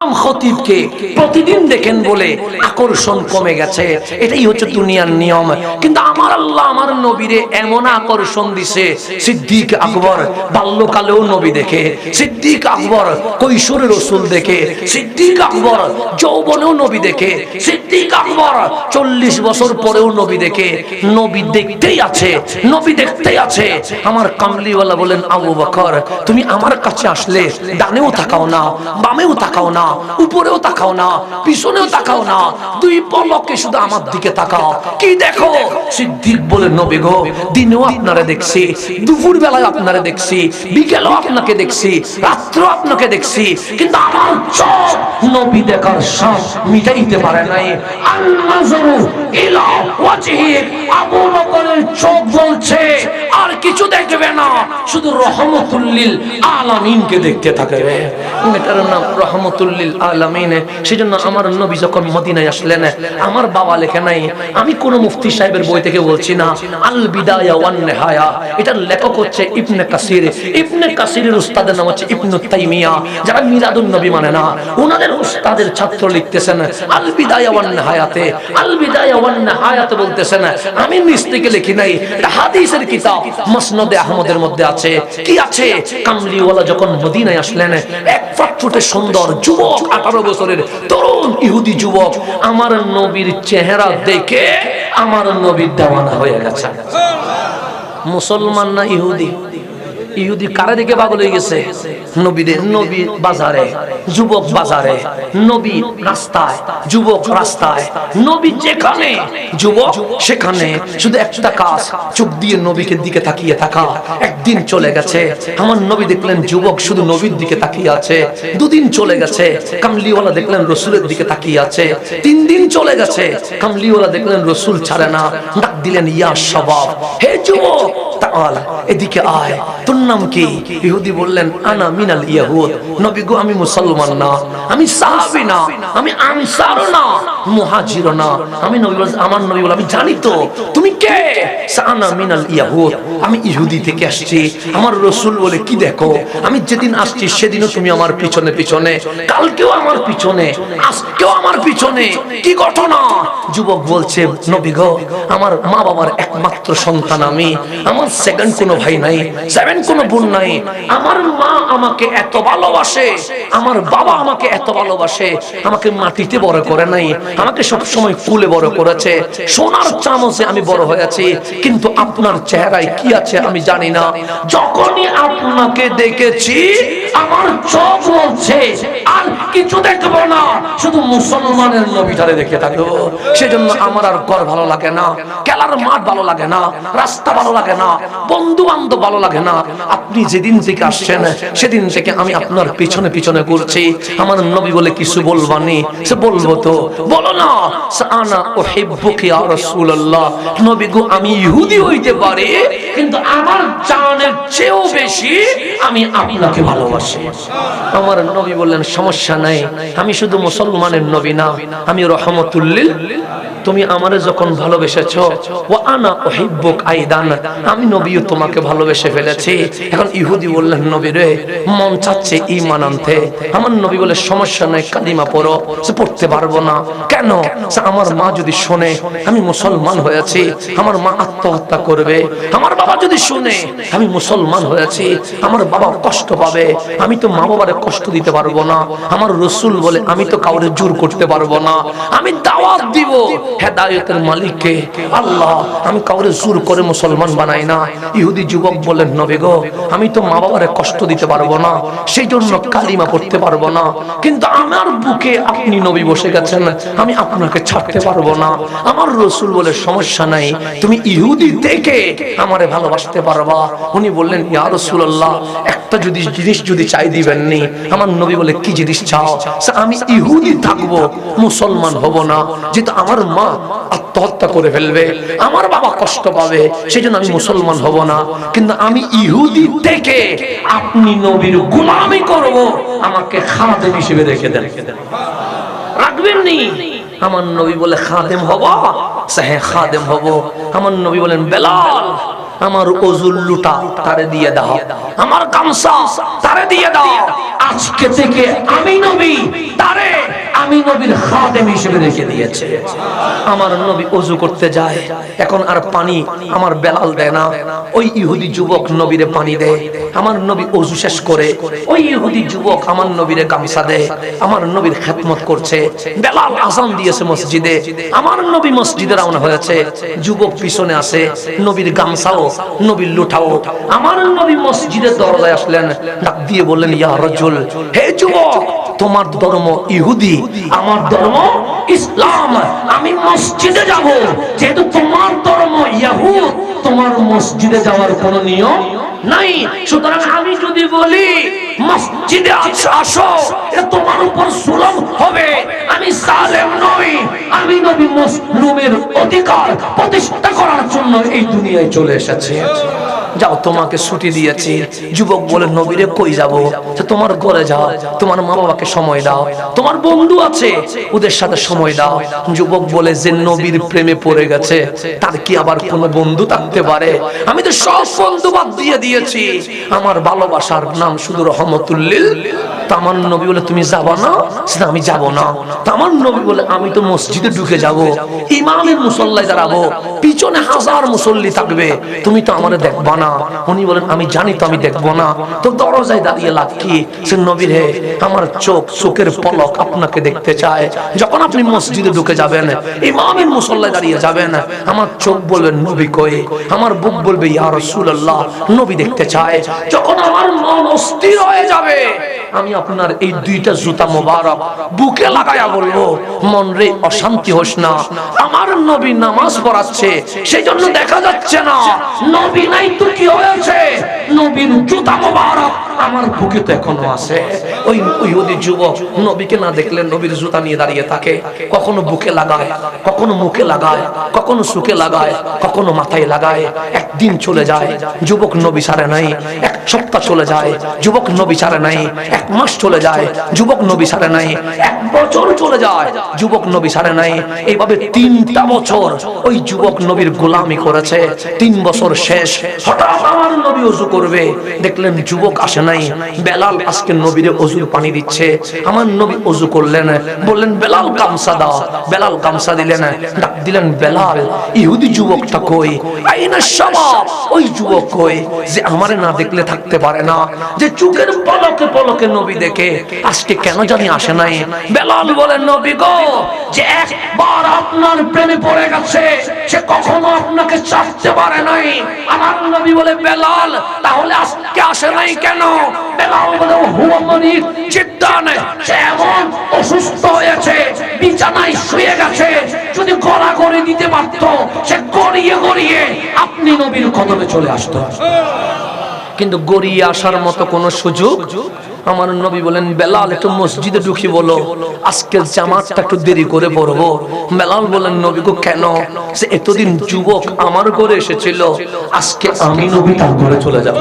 খতিবকে প্রতিদিন দেখেন বলে আকর্ষণ কমে গেছে, এটাই হচ্ছে দুনিয়ার নিয়ম। কিন্তু আমার আল্লাহ আমার নবীরে এমন আকর্ষণ দিছে, সিদ্দিক আকবর বাল্যকালেও নবী দেখে, সিদ্দিক আকবর কৈশোরে রসুল দেখে, সিদ্দিক আকবর যৌবনেও নবী দেখে, সিদ্দিক আকবর 40 বছর পরেও নবী দেখে। নবী দেখতেই আছে, নবী দেখতেই আছে। আমার কামলিওয়ালা বলেন, আবু বকর তুমি আমার কাছে আসলে ডানেও তাকাও না, বামেও তাকাও না, উপরেও তাকাও না, পিছনেও তাকাও না, দুই পলকে শুধু আমার দিকে তাকাও। কি দেখো? সিদ্দিক বলে, নবী গো দিনেও আপনারে দেখছি, দুপুর বেলায় আপনারে দেখছি, বিকেলেও আপনাকে দেখছি, রাত্রেও আপনাকে দেখছি, কিন্তু আমার চোখ নবী দেখার শখ মিটাইতে পারে নাই। আন-নাযরু ইলা ওয়াজহিক, আবু বকরের চোখ বলছে আর কিছু দেখবে না, শুধু রহমতুল লিল আলামিনকে দেখতে থাকবে। এটার নাম রহমতুল লিল আলামিন। সেজন্য আমার নবী যখন মদিনায় আসলেন, আমার বাবা লেখে নাই, আমি কোন মুফতি সাহেবের বই থেকে বলছি না, আল বিদায়া ওয়ান নিহায়া, এটার লেখক হচ্ছে ইবনে কাসির। ইবনে কাসিরের উস্তাদের নাম হচ্ছে ইবনে তাইমিয়া। যারা মিলাদুন নবী মানে না, ওনাদের উস্তাদের ছাত্র লিখতেছেন আল বিদায়া ওয়ান নিহায়াতে, আল বিদায়া ওয়ান নিহায়াতে বলতেছেন, আমি নিজ থেকে লিখি নাই, এটা হাদিসের কিতাব মুসনাদে আহমদের মধ্যে আছে। কি আছে? কামলিওয়ালা যখন মদিনায় আসলেন, এক ফুটফুটে সুন্দর যুবক, 18 বছরের তরুণ ইহুদি যুবক, আমার নবীর চেহারা দেখে আমার নবীর দেওয়ানা হয়ে গেছে। মুসলমান না ইহুদি? ইহুদি কারে দিকে পাগল হয়ে গেছে? নবীরে। নবী বাজারে, যুবক বাজারে, নবী রাস্তায়, যুবক রাস্তায়, নবী যেখানে, যুবক সেখানে। শুধু একটা কাজ, চোখ দিয়ে নবীকে দিকে তাকিয়ে থাকা। একদিন চলে গেছে, আমার নবী দেখলেন যুবক শুধু নবীর দিকে তাকিয়ে আছে। দুদিন চলে গেছে, কামলিওয়ালা দেখলেন রসুলের দিকে তাকিয়ে আছে। 3 দিন চলে গেছে, কামলিওয়ালা দেখলেন রসুল ছাড়ে না। ডাক দিলেন, ইয়া শাবাব, হে যুবক তাআল, এদিকে আয়, তোর নাম কি? ইহুদি বললেন, আনা মিনাল ইয়াহুদ। নবী গো আমি মুসলমান না, আমি সাহাবী না, আমি আনসার না, মুহাজির না। আমি নবী বলেন, আমার নবী বলে, আমি জানি তো তুমি কে। আনা মিনাল ইয়াহুদ, আমি ইহুদি থেকে আসছি। আমার রাসূল বলে, কি দেখো? আমি যেদিন আসছি সেদিনও তুমি আমার পিছনে পিছনে, কালকেও আমার পিছনে, আজকেও আমার পিছনে। কি ঘটনা? যুবক বলছে, নবী গো আমার মা বাবার একমাত্র সন্তান আমি, আমার সেকেন্ড কোনো ভাই নাই, সেভেন কোনো বোন নাই। আমার মা আমাকে এত ভালোবাসে, আমার বাবা আমাকে এত ভালোবাসে, আমাকে মাটিতে বড় করে নাই, আমাকে সব সময় কুলে বড় করেছে, সোনার চামচে আমি বড় হয়েছি। কিন্তু আপনার চেহারায় কি আছে আমি জানি না। যখনই আপনাকে দেখেছি আমার চোখ বলছে আর কিছু দেখবো না, শুধু মুসলমানের নবীটারে দেখে থাকবো। সেজন্য আমার আর ঘর ভালো লাগে না, খেলার মাঠ ভালো লাগে না, রাস্তা ভালো লাগে না, বন্ধু বান্ধব ভালো লাগে না। আপনি যেদিন থেকে আসছেন সেদিন থেকে আমি আপনার পিছনে পিছনে ঘুরছি। আমার নবী বলে, কিছু বলবানি? সে বলবো তো, বলো না। আনা উহিব্বুকা ইয়া রাসূলুল্লাহ, নবী গো আমি ইহুদি হইতে পারি, কিন্তু আমার জানের চেয়েও বেশি আমি আপনাকে ভালোবাসি। আমার নবী বললেন, সমস্যা নাই, আমি শুধু মুসলমানের নবী না, আমি রহমতুল লিল। তুমি আমারে যখন ভালোবেসেছো, ওয়া আনা উহিব্বুক আইদান, আমি নবীও তোমাকে ভালোবেসে ফেলেছি। এখন ইহুদি বললেন, নবী রে মন চাচ্ছে ঈমান আনতে। আমার নবী বলে, সমস্যা নাই, কালিমা পড়ো। সে পড়তে পারবো না। কেন? আমার মা যদি শুনে আমি মুসলমান হয়েছি, আমার মা আত্মহত্যা করবে। আমার বাবা যদি শুনে আমি মুসলমান হয়েছি, আমার বাবা কষ্ট পাবে। আমি তো মা বাবারে কষ্ট দিতে পারবো না। আমার রাসূল বলে, আমি তো কাউরে জোর করতে পারবো না। আমি দাওয়াত দিব হেদায়েতের মালিককে আল্লাহ, আমি কাউরে জোর করে মুসলমান বানাই না। ইহুদি যুবক বলেন, নবী গো আমি তো মা বাবারে কষ্ট দিতে পারবো না, সেই জন্য কালিমা পড়তে পারবো না। কিন্তু আমার বুকে আপনি নবী বসে গেছেন, আমি আপনাকে ছাড়তে পারবো না। আমার রাসূল বলে, সমস্যা নাই, তুমি ইহুদি থেকে আমারে ভালোবাসতে পারবা। উনি বললেন, ইয়া রাসূলুল্লাহ একটা যদি জিনিস যদি চাই দিবেন নি। আমার নবী বলে, কি জিনিস চাও? আমি ইহুদি থাকবো, মুসলমান হব না, যেহেতু আমার মা আত্মহত্যা করে ফেলবে, আমার বাবা কষ্ট পাবে, সেজন্য আমি মুসলমান হব না। কিন্তু আমি ইহুদি থেকে আপনি নবীর গোলামি করব, আমাকে খাদেম হিসেবে রেখে দেন, রাখবেন নি? আমার নবী বলে, খাদেম হব? হ্যাঁ খাদেম হব। আমার নবী বলেন, বেলাল আমার ওজুল লুটা তারে দিয়ে দাও, আমার গামছা তারে দিয়ে দাও। আজকে থেকে আমি নবী তার নবীর খাদেম হিসেবে রেখে দিয়েছে। আমার নবী ওযু করতে যায়, এখন আর পানি আমার বেলাল দেয় না, ওই ইহুদি যুবক নবীরে পানি দেয়। আমার নবী ওযু শেষ করে ওই ইহুদি যুবক আমার নবীরে গামছা দেয়। আমার নবীর খেদমত করছে। বেলাল আযান দিয়েছে মসজিদে, আমার নবী মসজিদে রওনা হয়েছে, যুবক পিছনে আছে, নবীর গামছাও নবীর লুঠাও। আমার নবী মসজিদের দরজায় আসলেন, ডাক দিয়ে বললেন, ইয়া রাজুল, হে যুবক, তোমার ধর্ম ইহুদি, আমার ধর্ম ইসলাম, আমি মসজিদে যাব, যেহেতু তোমার ধর্ম ইহুদ, তোমার মসজিদে যাওয়ার কোনো নিয়ম নাই, সুতরাং আমি যদি বলি মসজিদে আসো, এটা তোমার উপর জুলুম হবে। আমি জালেম নই, আমি নবী মুসলিমের অধিকার প্রতিষ্ঠা করার জন্য এই দুনিয়ায় চলে এসেছি। যাও, তোমাকে ছুটি দিয়েছি। যুবক বলে, নবীরে কই যাব? তোমার ঘরে যাও, তোমার মা বাবাকে সময় দাও, তোমার বন্ধু আছে ওদের সাথে সময় দাও। যুবক বলে, যে নবীর প্রেমে পড়ে গেছে তার কি আবার কোনো বন্ধু থাকতে পারে? আমি তো সব বন্ধু বাদ দিয়ে দিয়েছি, আমার ভালোবাসার নাম শুধু রহমতুল্লিল। আমার নবী বলে, তুমি যাবা না? সেটা আমি যাব না। আমার নবী বলে, আমি তো মসজিদে ঢুকে যাব, ইমামের মুসল্লায় দাঁড়াবো, পিছনে হাজার মুসল্লি থাকবে, তুমি তো আমারে দেখবা না। উনি বলেন, আমি জানি তো আমি দেখবো না, তো দরজায় দাঁড়িয়ে লাভ কি? সে নবীর, হে আমার চোখের পলক আপনাকে দেখতে চায়। যখন আপনি মসজিদে ঢুকে যাবেন, ইমামের মুসল্লায় দাঁড়িয়ে যাবেন, আমার চোখ বলবে নবী কই, আমার বুক বলবে ইয়া রাসূলুল্লাহ, নবী দেখতে চায়। যখন আমার মন অস্থির হয়ে যাবে, আমি আপনার এই দুইটা জুতা মোবারক বুকে লাগায়া বলবো, মন রে অশান্তি হোস না, আমার নবী নামাজ পড়াচ্ছে, সেই জন্য দেখা যাচ্ছে না, নবী নাই তো কি হয়েছে, নবীর জুতা মোবারক আমার বুকে তো এখনো আছে। ওই ইহুদি যুবক নবীকে না দেখলে নবীর জুতা নিয়ে দাঁড়িয়ে থাকে, কখনো বুকে লাগায়, কখনো মুখে লাগায়, কখনো সুকে লাগায়, কখনো মাথায় লাগায়। একদিন চলে যায়, যুবক নবী ছাড়ে নাই। এক সপ্তাহ চলে যায়, যুবক নবী ছাড়ে নাই। এক মাস চলে যায়, যুবক নবী ছাড়ে নাই। এক বছর চলে যায়, যুবক নবী ছাড়ে নাই। এইভাবে 3টা বছর ওই যুবক নবীর গোলামি করেছে। 3 বছর শেষ, হঠাৎ আমার নবী ওযু করবে, দেখলেন যুবক আসে নাই। বেলাল আজকে নবীরে ওযুর পানি দিচ্ছে। আমার নবী ওযু করলেন, বললেন, বেলাল গামছা দাও। বেলাল গামছা দিলেন, ডাক দিলেন, বেলাল, ইহুদি যুবকটা কই? আইনা শাবাব, ওই যুবক কই যে আমারে না দেখলে থাকতে পারে না, যে চোখের পলকে পলকে নবী দেখে, আজকে কেন জানি আসে নাই। বেলাল বলেন, নবী গো, যে একবার আপনার প্রেমে পড়ে গেছে, সে কখনো আপনাকে ছাড়তে পারে নাই। আমার নবী বলে, বেলাল, তাহলে আজকে আসে নাই কেন? বেলাল বলে, হুয়া মারিদ জিদ্দান, সে এমন অসুস্থ হয়েছে, বিছানায় শুয়ে গেছে, যদি গড়াগড়ি দিতে পারত, সে গড়িয়ে গড়িয়ে আপনি নবীর কদমে চলে আসতো, কিন্তু গড়িয়ে আসার মতো কোনো সুযোগ। আমার নবী বলেন, বেলাল একটু মসজিদে ঢুকি বলো, আজকের জামাতটা একটু দেরি করে পড়বো। বেলাল বলেন, নবী গো কেন? সে এতদিন যুবক আমার ঘরে এসেছিল, আজকে আমি নবী তার ঘরে চলে যাব।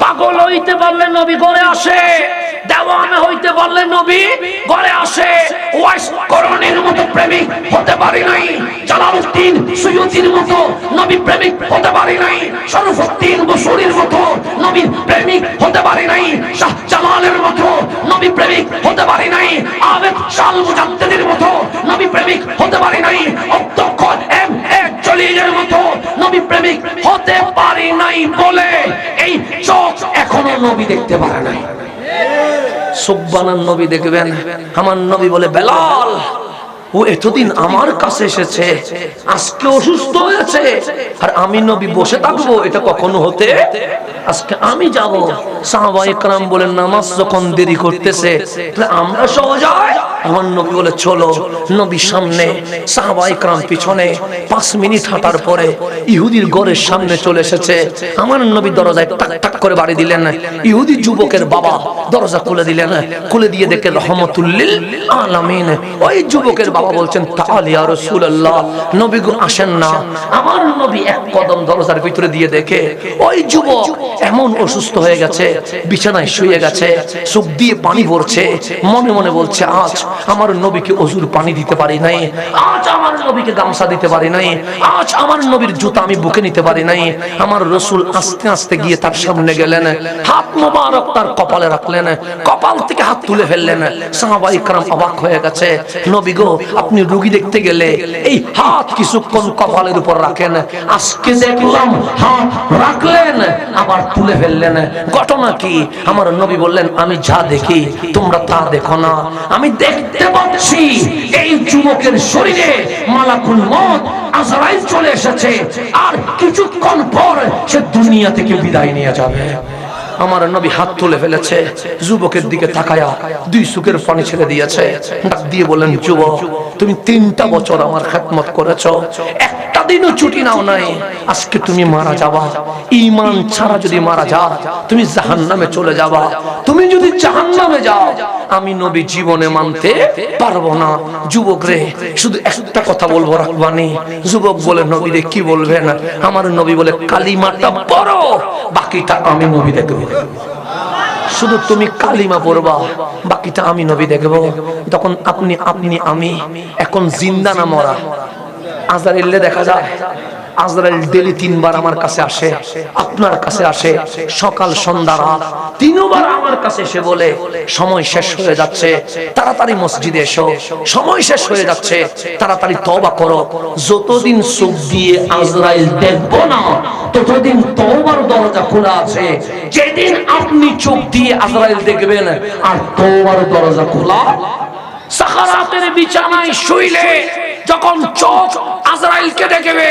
পাগল হইতে পারলে নবী ঘরে আসে, দেওয়ানা হইতে পারলে নবী ঘরে আসে। ওয়াইস করণীর মতো প্রেমিক হতে পারি নাই, জালালউদ্দিন সুয়ুতির মতো নবী প্রেমিক হতে পারি নাই, শরফুদ্দিন বসুরির মতো নবী প্রেমিক হতে পারি নাই, শাহ জামালের মতো নবী প্রেমিক হতে পারি নাই, আবেদ শাহ মুজাদ্দিদের মতো নবী প্রেমিক হতে পারি নাই, অধ্যক্ষ এম.এ. জলিলের মতো নবী প্রেমিক হতে পারি নাই বলে এই চোখ এখনো নবী দেখতে পারে নাই। সুবহানান নবী দেখবেন। আমার নবী বলে, বেলাল, ও এতদিন আমার কাছে এসেছে, আজকে অসুস্থ হয়েছে, আর আমি নবী বসে থাকবো? এটা কখনো হতে? আজকে আমি যাব। সাহাবায়ে কেরাম বলেন, নামাজ যখন দেরি করতেছে আমরা সহ যাই। আমার নবী বলে, চলো। নবী সামনে, সাহাবায়ে কেরাম পিছনে। 5 মিনিট হাঁটার পরে ইহুদির ঘরের সামনে চলে এসেছে। আমার নবী দরজায় টাক টাক করে বাড়ি দিলেন। ইহুদি যুবকের বাবা দরজা খুলে দিলেন। খুলে দিয়ে দেখে রহমতুল্লিল আলামিন। ওই যুবকের বাবা বলছেন, তাআল ইয়া রাসূলুল্লাহ, নবী গো আসেন না। আমার নবী এক কদম দরজার ভিতরে দিয়ে দেখে ওই যুবক এমন অসুস্থ হয়ে গেছে, বিছানায় শুয়ে গেছে, চোখ দিয়ে পানি পড়ছে, মনে মনে বলছে আজ আমার নবীকে ওযুর পানি দিতে পারি নাই, আজ আমার নবীকে গামছা দিতে পারি নাই, আজ আমার নবীর জুতা আমি বুকে নিতে পারি নাই। আমার রাসূল আস্তে আস্তে গিয়ে তার সামনে গেলেন, হাত মোবারক তার কপালে রাখলেন, কপাল থেকে হাত তুলে ফেললেন। সাহাবায়ে کرام অবাক হয়ে গেছে, নবী গো আপনি রোগী দেখতে গেলে এই হাত কিছুক্ষণ কপালের উপর রাখেন, আজকে দেখলাম হাত রাখলেন আবার তুলে ফেললেন, ঘটনা কি? আমার নবী বললেন আমি যা দেখি তোমরা তা দেখো না, আমি দেখতে পাচ্ছি এই যুবকের শরীরে মালাকুল মউত আজরাইল চলে এসেছে, আর কিছুক্ষণ পর সে দুনিয়া থেকে বিদায় নিয়ে যাবে। আমার নবী হাত তুলে ফেলেছে, যুবকের দিকে তাকায়া দুই চোখের পানি ছেড়ে দিয়েছে, ডাক দিয়ে বলেন যুবক তুমি 3টা বছর আমার খেদমত করেছো, একটা দিনও ছুটি নাও নাই, আজকে তুমি মারা যাবা। ঈমান ছাড়া যদি মারা যাও তুমি জাহান্নামে চলে যাবা, তুমি যদি জাহান্নামে যাও আমি নবী জীবনে মানতে পারবো না। যুবক রে শুধু একটা কথা বলবো রাখবানি। যুবক বলে নবী রে কি বলবেন? আমার নবী বলে কালিমাটা পড়ো, বাকিটা আমি নবী দেখব। শুধু তুমি কালিমা পড়বা, বাকিটা আমি নবী দেখব। তখন আপনি আমি এখন জিন্দা না মরা? আজরাইলে দেখা যায়, আজরাইল ডেলি 3 বার আমার কাছে আসে, আপনার কাছে আসে, সকাল সন্ধ্যা রাত 3 বার আমার কাছে এসে বলে সময় শেষ হয়ে যাচ্ছে, তাড়াতাড়ি মসজিদে এসো, সময় শেষ হয়ে যাচ্ছে, তাড়াতাড়ি তওবা করো। যতদিন চোখ দিয়ে আজরাইল দেখবো না ততদিন তওবার দরজা খোলা আছে, যেদিন আপনি চোখ দিয়ে আজরাইল দেখবেন আর তওবার দরজা খোলা। সাকারাতের বিছানায় শুইলে যখন চোখ আজরাইলকে দেখবে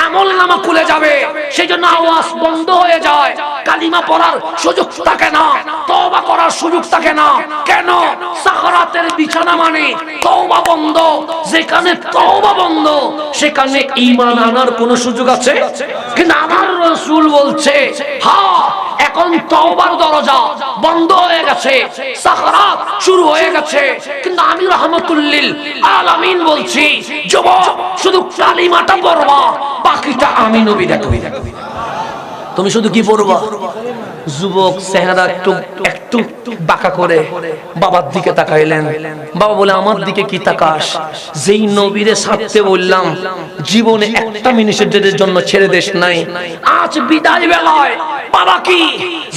আমলনামা খুলে যাবে, সেজন্য আওয়াজ বন্ধ হয়ে যায়, কালিমা পড়ার সুযোগ থাকে না, তওবা করার সুযোগ থাকে না। কেন? সাকারাতের বিছানা মানে তওবা বন্ধ, যেখানে তওবা বন্ধ সেখানে ঈমান আনার কোনো সুযোগ আছে? কিন্তু আমার রাসূল বলছে হ্যাঁ এখন তওবার দরজা বন্ধ হয়ে গেছে, সাকারাত শুরু হয়ে গেছে, কিন্তু আমি রাহমাতুল লিল আলামিন বলছি যুবক শুধু কালিমাটা পড়বা, বাকিটা আমি নবী দেখব। তুমি শুধু কি পড়বা? যুবক চেহারা একটু বাঁকা করে বাবার দিকে তাকাইলেন। বাবা বলে আমার দিকে কি তাকাস? যেই নবীরে ছাড়তে বললাম জীবনে একটা মিনিটের জন্য ছেড়ে দেশ নাই, আজ বিদায় বেলায় বাবা কি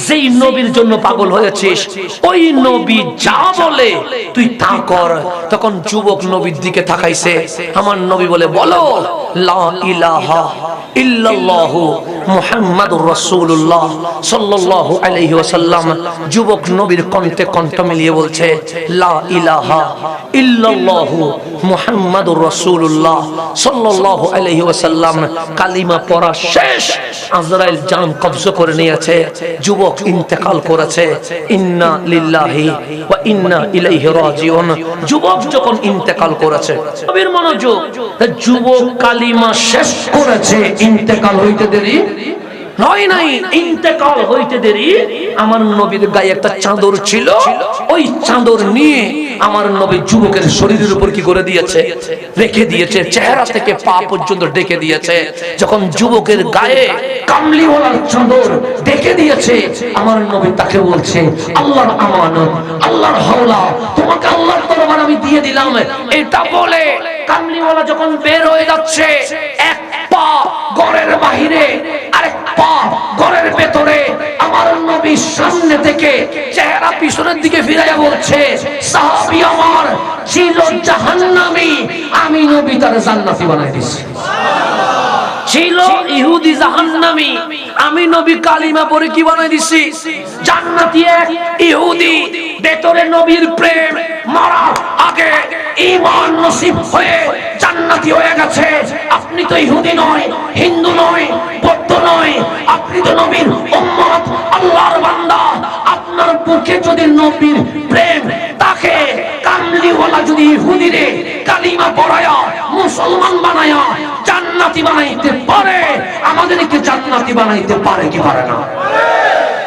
যেই নবীর জন্য পাগল হয়েছিস ওই নবী যা বলে তুই তা কর। তখন যুবক নবীর দিকে তাকাইছে, আমার নবী বলে বলো লা ইলাহা ইল্লাল্লাহু মুহাম্মাদুর রাসূলুল্লাহ সাল্লাল্লাহু আলাইহি ওয়াসাল্লাম। যুবক নবীর কণ্ঠে কণ্ঠ মিলিয়ে বলছে লা ইলাহা ইল্লাল্লাহু মুহাম্মাদুর রাসূলুল্লাহ সাল্লাল্লাহু আলাইহি ওয়াসাল্লাম। কালিমা পড়া শেষ, আজরাইল জান কবজা করে নিয়েছে, যুবক ইন্তেকাল করেছে। ইন্না লিল্লাহি ওয়া ইন্না ইলাইহি রাজিউন। যুবক যখন ইন্তেকাল করেছে, নবীর মনোযোগ, যুবক কালিমা শেষ করেছে, ইন্তেকাল হইতে দেরি হয় নাই। ইন্তেকাল হইতে দেরি আমার নবীর গায়ে একটা চাদর ছিল, ওই চাদর নিয়ে আমার নবী যুবকের শরীরের উপর কি করে দিয়েছে? রেখে দিয়েছে, চেহারা থেকে পা পর্যন্ত ঢেকে দিয়েছে। যখন যুবকের গায়ে কামলিওয়ালার চাদর ঢেকে দিয়েছে, আমার নবী তাকে বলছে আল্লাহর আমানত, আল্লাহর হাওলা, তোমাকে আল্লাহর দরবারে আমি দিয়ে দিলাম। এটা বলে কামলিওয়ালা যখন বের হয়ে যাচ্ছে, এক পা ঘরের বাহিরে আরেক পা ঘরের ভেতরে, আমার নবী সামনে থেকে চেহারা পিছনের দিকে ফিরাইয়া বলছে সাহাবী আমার ছিল জাহান্নামী, আমি নবী তার জান্নাতি বানাই দিয়েছি। ছিল ইহুদি জাহান্নামী, আমি নবী কালিমা পড়ে কি বানাই দিছি? জান্নাতি। এক ইহুদি ভেতরে নবীর প্রেম, মরার আগে ঈমান নসিব হয়ে জান্নাতি হয়ে গেছে। আপনি তো ইহুদি নয়, হিন্দু নয়, বৌদ্ধ নয়, আপনি তো নবীর উম্মত, আল্লাহর বান্দা। আপনার বুকে যদি নবীর প্রেম থাকে, কামলিওয়ালা যদি ইহুদিরে কালিমা পড়ায়া মুসলমান বানায়া জান্নাতি বানাইতে পারে, আমাদেরকে জান্নাতি বানাইতে পারে কি পারে না?